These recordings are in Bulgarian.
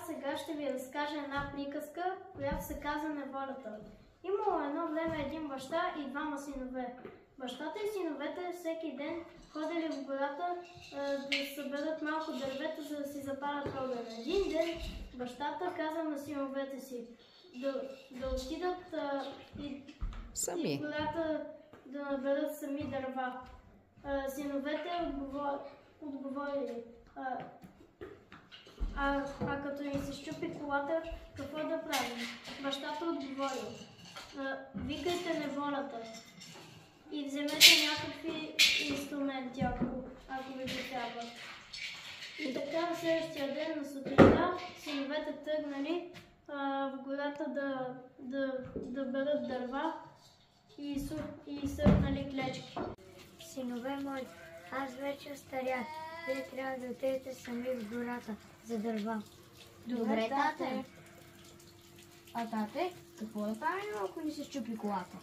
Сега ще ви разкажа една приказка, която се казва Неволята. Имало едно време един баща и двама синове. Бащата и синовете всеки ден ходили в гората да съберат малко дървета, за да си запалят огъня. Един ден бащата каза на синовете си да отидат и в гората да наберат сами дърва. Синовете отговорили. Като ни се щупи колата, какво да правим? Бащата отговорил: викайте неволята и вземете някакви инструменти, ако ви го трябва. И така на следващия ден на сутринта синовете тръгнали в гората да берат дърва и сърнали клечки. Синове мои, аз вече остарях. Вие трябва да отидете сами в гората за дърва. Добре, тате. А тате, какво да правим, ако ни се щупи колата?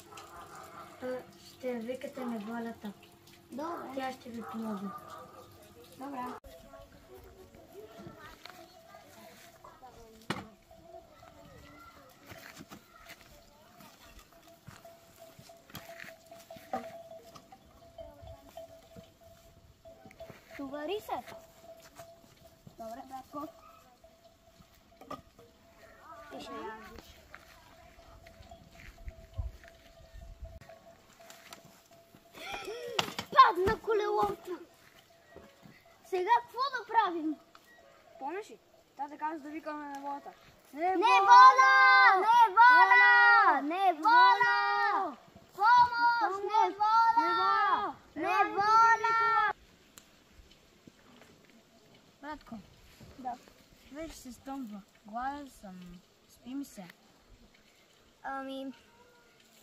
Ще викате неволята. Добре. Тя ще ви помогне. Добре. Товари се! Добре, братко. Ти ще ядеш. Падна колелото! Сега какво да правим? Помниш ли? Тате каза да викаме неволата. Неволя! Неволя! Неволя! Помощ! Неволя! Неволя! Братко, Да. вече се стъмва. Гладен съм. Спи ми се.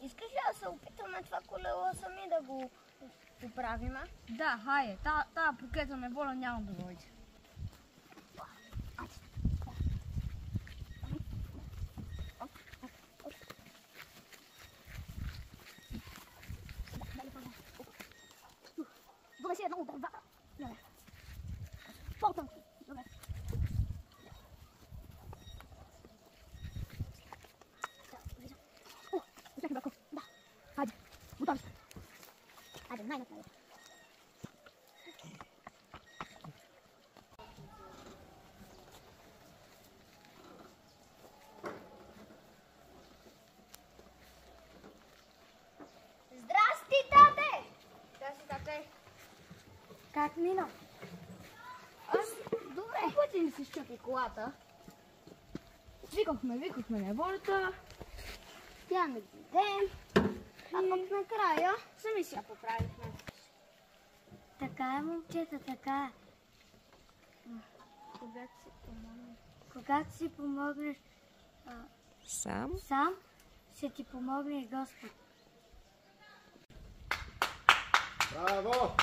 Искаш ли да се опитаме това колело сами да го поправим? Да, хайде. Тая проклета неволя няма да дойде. Добре си едно дърва. Добре. По-тънко. Добре. Чакай, брако. Да. Хайде. Готови сме. Хайде, най-накрая. Здрасти, тате! Здрасти, тате. Как мина? Добре. Пъти ни се щупи колата. Викахме неволята. Тя не дойде. А пък накрая Сами си я поправихме. така е, момчета, така е. Когато си помогнеш сам, ще ти помогне и Господ. Браво!